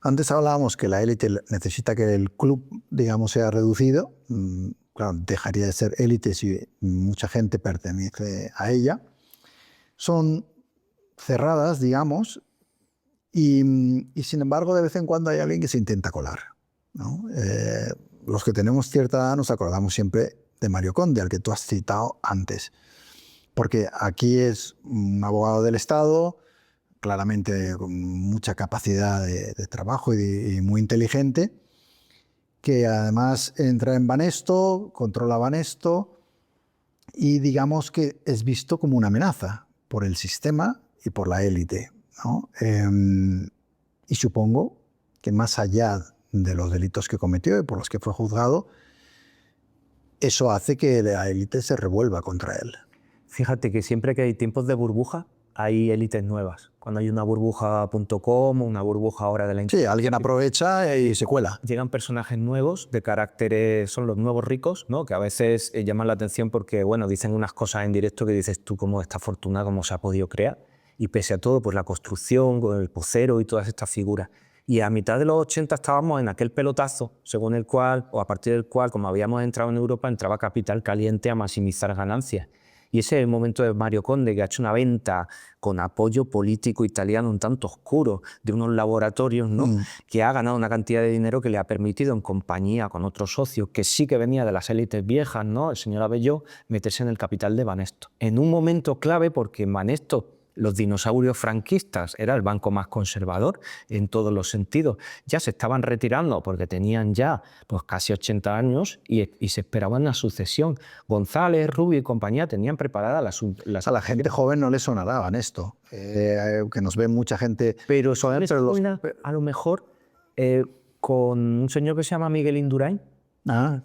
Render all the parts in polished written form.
Antes hablábamos que la élite necesita que el club, digamos, sea reducido. Claro, dejaría de ser élite si mucha gente pertenece a ella. Son cerradas, digamos, y sin embargo de vez en cuando hay alguien que se intenta colar, ¿no? Los que tenemos cierta edad nos acordamos siempre de Mario Conde, al que tú has citado antes, porque aquí es un abogado del Estado, claramente con mucha capacidad de trabajo y muy inteligente, que además entra en Banesto, controla Banesto y digamos que es visto como una amenaza por el sistema y por la élite, ¿no? Y supongo que más allá de los delitos que cometió y por los que fue juzgado, eso hace que la élite se revuelva contra él. Fíjate que siempre que hay tiempos de burbuja, hay élites nuevas. Cuando hay una burbuja.com, una burbuja ahora de la Sí, alguien aprovecha y se cuela. llegan personajes nuevos de caracteres, son los nuevos ricos, ¿no? Que a veces llaman la atención porque, bueno, dicen unas cosas en directo que dices tú cómo esta fortuna, cómo se ha podido crear. Y pese a todo, pues la construcción, con el pocero y todas estas figuras. Y a mitad de los 80 estábamos en aquel pelotazo, según el cual, o a partir del cual, como habíamos entrado en Europa, entraba capital caliente a maximizar ganancias. Y ese es el momento de Mario Conde, que ha hecho una venta con apoyo político italiano un tanto oscuro de unos laboratorios, ¿no? Que ha ganado una cantidad de dinero que le ha permitido, en compañía con otros socios, que sí que venía de las élites viejas, ¿no? El señor Abelló, meterse en el capital de Banesto. En un momento clave, porque en Banesto los dinosaurios franquistas era el banco más conservador en todos los sentidos. Ya se estaban retirando porque tenían ya pues, casi 80 años y se esperaba una sucesión. González, Rubio y compañía tenían preparada A la gente joven no le sonará Banesto, que nos ve mucha gente. Pero a lo mejor con un señor que se llama Miguel Indurain,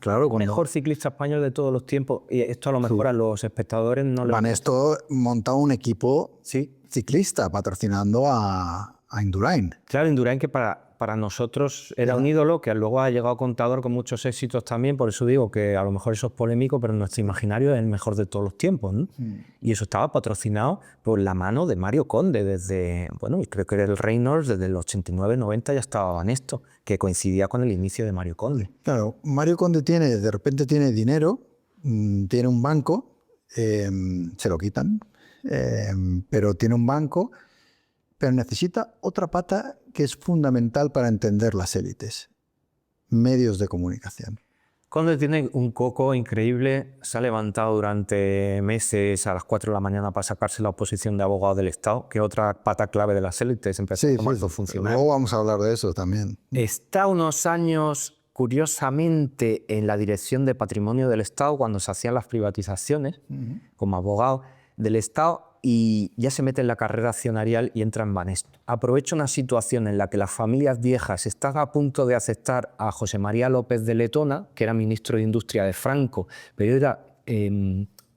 Claro, el mejor ciclista español de todos los tiempos, y esto a lo mejor a los espectadores no les... Banesto monta un equipo ciclista patrocinando a Indurain. Claro, Indurain, que para nosotros era un ídolo, que luego ha llegado Contador con muchos éxitos también, por eso digo que a lo mejor eso es polémico, pero en nuestro imaginario es el mejor de todos los tiempos, ¿no? Y eso estaba patrocinado por la mano de Mario Conde desde, bueno, creo que era el Reynolds, desde el 89-90 ya estaba Banesto, que coincidía con el inicio de Mario Conde. Claro, Mario Conde de repente tiene dinero, tiene un banco, se lo quitan, pero tiene un banco, pero necesita otra pata que es fundamental para entender las élites: medios de comunicación. Conde tiene un coco increíble, se ha levantado durante meses a las 4 de la mañana para sacarse la oposición de abogado del Estado, que es otra pata clave de las élites, empezó a tomar funcionar. Luego vamos a hablar de eso también. Está unos años, curiosamente, en la dirección de Patrimonio del Estado cuando se hacían las privatizaciones, como abogado del Estado, y ya se mete en la carrera accionarial y entra en Banesto. Aprovecha una situación en la que las familias viejas están a punto de aceptar a José María López de Letona, que era ministro de Industria de Franco, pero era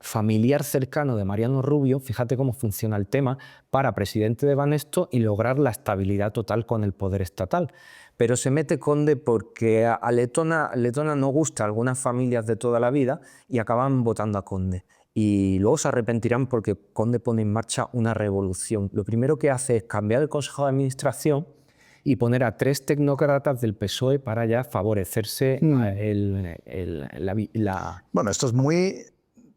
familiar cercano de Mariano Rubio, fíjate cómo funciona el tema, para presidente de Banesto y lograr la estabilidad total con el poder estatal. Pero se mete Conde porque a Letona no gusta a algunas familias de toda la vida y acaban votando a Conde. Y luego se arrepentirán porque Conde pone en marcha una revolución. Lo primero que hace es cambiar el Consejo de Administración y poner a 3 tecnócratas del PSOE para ya favorecerse Bueno, esto es muy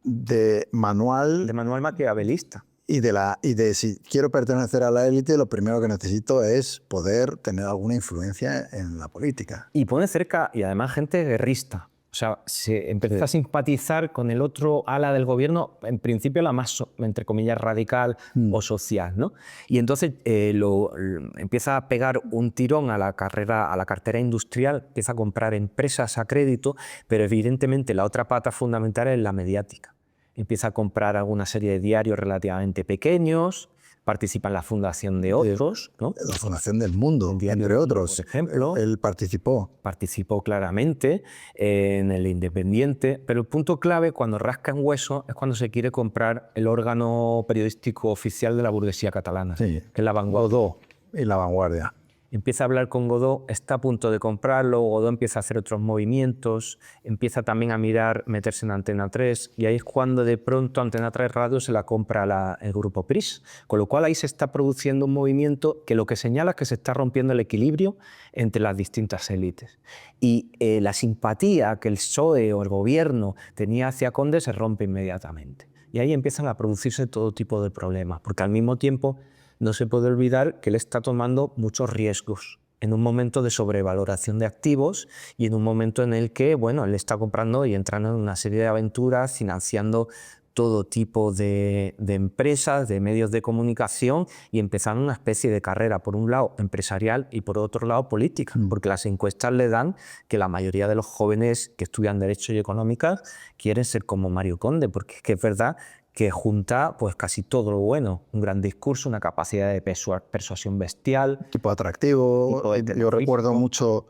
de manual... De manual maquiavelista. Y de si quiero pertenecer a la élite, lo primero que necesito es poder tener alguna influencia en la política. Y pone cerca, y además gente guerrista. O sea, se empieza a simpatizar con el otro ala del gobierno, en principio la más, entre comillas, radical o social, ¿no? Y entonces empieza a pegar un tirón a la cartera industrial, empieza a comprar empresas a crédito, pero evidentemente la otra pata fundamental es la mediática. Empieza a comprar alguna serie de diarios relativamente pequeños, participa en la fundación de otros, ¿no? La Fundación del Mundo, entre otros. Por ejemplo. Él participó. Participó claramente en el Independiente, pero el punto clave, cuando rasca en hueso, es cuando se quiere comprar el órgano periodístico oficial de la burguesía catalana, que es La Vanguardia. Y La Vanguardia. empieza a hablar con Godó, está a punto de comprarlo, Godó empieza a hacer otros movimientos, empieza también a mirar meterse en Antena 3 y ahí es cuando de pronto Antena 3 Radio se la compra el grupo Pris, con lo cual ahí se está produciendo un movimiento que lo que señala es que se está rompiendo el equilibrio entre las distintas élites. Y la simpatía que el PSOE o el gobierno tenía hacia Conde se rompe inmediatamente. Y ahí empiezan a producirse todo tipo de problemas, porque al mismo tiempo no se puede olvidar que él está tomando muchos riesgos en un momento de sobrevaloración de activos y en un momento en el que, bueno, él está comprando y entrando en una serie de aventuras, financiando todo tipo de empresas, de medios de comunicación y empezando una especie de carrera, por un lado empresarial y por otro lado política, porque las encuestas le dan que la mayoría de los jóvenes que estudian Derecho y Económicas quieren ser como Mario Conde, porque es que es verdad que junta pues casi todo lo bueno, un gran discurso, una capacidad de persuasión bestial. Tipo atractivo. Tipo de Yo terrorismo. recuerdo mucho,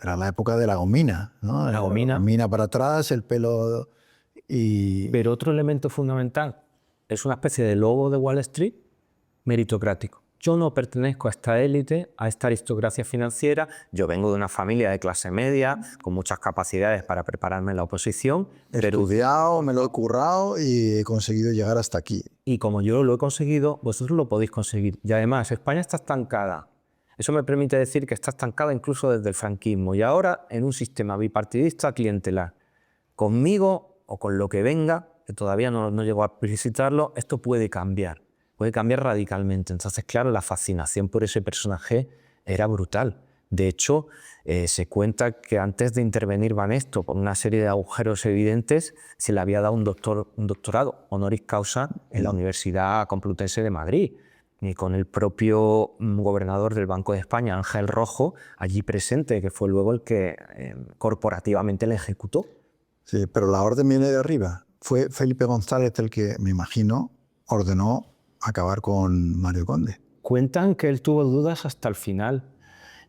era la época de la gomina, ¿no? La gomina. Gomina para atrás, el pelo y... Pero otro elemento fundamental es una especie de lobo de Wall Street meritocrático. Yo no pertenezco a esta élite, a esta aristocracia financiera. Yo vengo de una familia de clase media, con muchas capacidades para prepararme en la oposición. He estudiado, me lo he currado y he conseguido llegar hasta aquí. Y como yo lo he conseguido, vosotros lo podéis conseguir. Y además, España está estancada. Eso me permite decir que está estancada incluso desde el franquismo. Y ahora en un sistema bipartidista clientelar. Conmigo o con lo que venga, que todavía no llego a explicitarlo, esto puede cambiar radicalmente. Entonces, claro, la fascinación por ese personaje era brutal. De hecho, se cuenta que antes de intervenir Banesto por una serie de agujeros evidentes, se le había dado un doctorado honoris causa en la Universidad Complutense de Madrid. Y con el propio gobernador del Banco de España, Ángel Rojo, allí presente, que fue luego el que corporativamente le ejecutó. Sí, pero la orden viene de arriba. Fue Felipe González el que, me imagino, ordenó acabar con Mario Conde. Cuentan que él tuvo dudas hasta el final.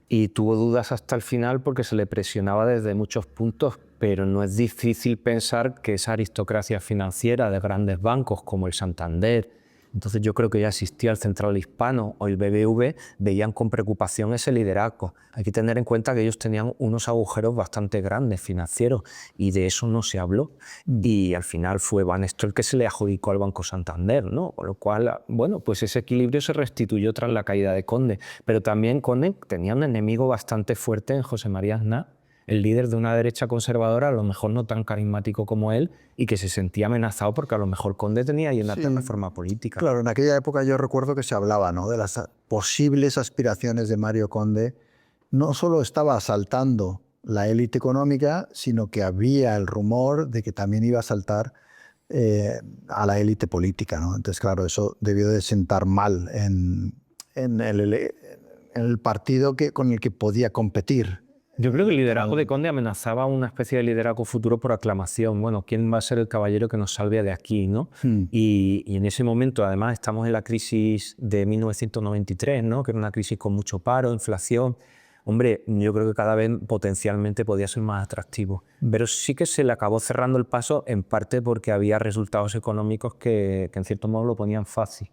Y tuvo dudas hasta el final porque se le presionaba desde muchos puntos, pero no es difícil pensar que esa aristocracia financiera de grandes bancos como el Santander, entonces yo creo que ya existía el Central Hispano o el BBV, veían con preocupación ese liderazgo. Hay que tener en cuenta que ellos tenían unos agujeros bastante grandes financieros y de eso no se habló. Y al final fue Banesto el que se le adjudicó al Banco Santander, ¿no? Con lo cual, bueno, pues ese equilibrio se restituyó tras la caída de Conde. Pero también Conde tenía un enemigo bastante fuerte en José María Aznar, el líder de una derecha conservadora, a lo mejor no tan carismático como él, y que se sentía amenazado porque a lo mejor Conde tenía ahí una reforma política. Claro, en aquella época yo recuerdo que se hablaba, ¿no?, de las posibles aspiraciones de Mario Conde. No solo estaba asaltando la élite económica, sino que había el rumor de que también iba a asaltar a la élite política, ¿no? Entonces, claro, eso debió de sentar mal en el partido con el que podía competir. Yo creo que el liderazgo de Conde amenazaba una especie de liderazgo futuro por aclamación. Bueno, ¿quién va a ser el caballero que nos salve de aquí, ¿no? Y en ese momento, además, estamos en la crisis de 1993, ¿no?, que era una crisis con mucho paro, inflación. Hombre, yo creo que cada vez potencialmente podía ser más atractivo. Pero sí que se le acabó cerrando el paso, en parte porque había resultados económicos que en cierto modo lo ponían fácil.